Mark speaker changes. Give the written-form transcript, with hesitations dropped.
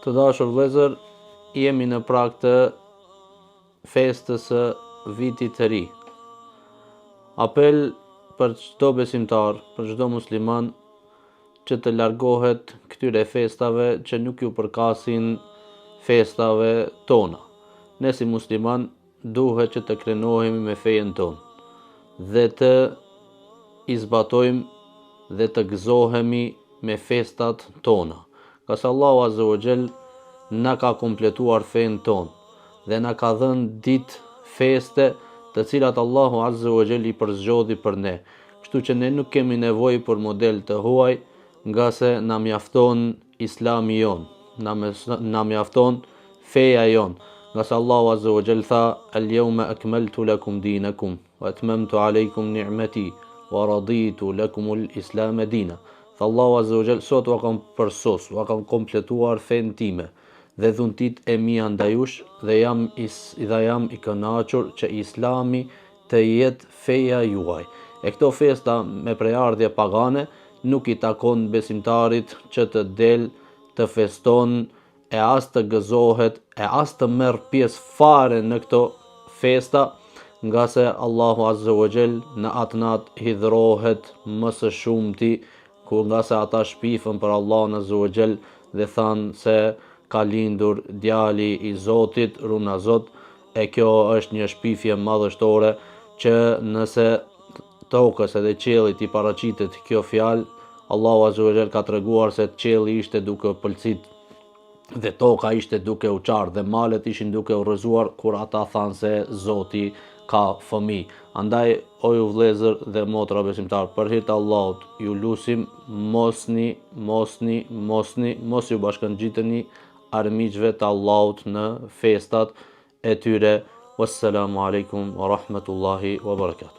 Speaker 1: Të dashur vëllezër, jemi në prag të festës së vitit të ri. Apel për çdo besimtar, për çdo musliman që të largohet këtyre festave që nuk ju përkasin festave tona. Ne si musliman duhet që të krenohemi me fejen tonë dhe të i zbatojmë dhe të gëzohemi me festat tona. Ka se Allahu Azza wa Jall na ka kompletuar fen tonë dhe na ka dhënë ditë feste të cilat Allahu Azza wa Jall i përzgjodhi për ne. Kështu që ne nuk kemi nevojë për model të huaj, nga se na mjafton Islami jon, na mjafton feja jon. Nga se Allahu Azza wa Jall tha: "Al-yawma akmaltu lakum dinakum wa atmamtu alaykum ni'mati wa raditu lakum al-islam dina." Tha Allahu Azza wa Jall: "Sot u kam përsos, u kam kompletuar fen time dhe dhuntit e mia ndaj jush dhe jam i kënaqur që Islami të jetë feja juaj." E këto festa me prejardhje pagane nuk i takon besimtarit që të del të feston e as të gëzohet e as të merr pjesë fare në këto festa, nga se Allahu Azza wa Jall në atë natë hidhrohet më së shumti, ku nga se ata shpifën për Allahun Azza wa Jall dhe thanë se ka lindur djali i Zotit, runa Zot, e kjo është një shpifje madhështore që nëse tokës edhe qiellit i paraqitet kjo fjalë, Allahu Azza wa Jall ka treguar se qielli ishte duke pëlcit dhe toka ishte duke u qarë dhe malet ishin duke u rrëzuar kur ata thanë se Zoti ka fëmijë. Andaj o ju vëllezër dhe motra besimtar, për hir të Allahut ju lusim mos ju bashkangjiteni armiqve të Allahut në festat e tyre. Wassalamu alaikum wa rahmatullahi wa barakatuh.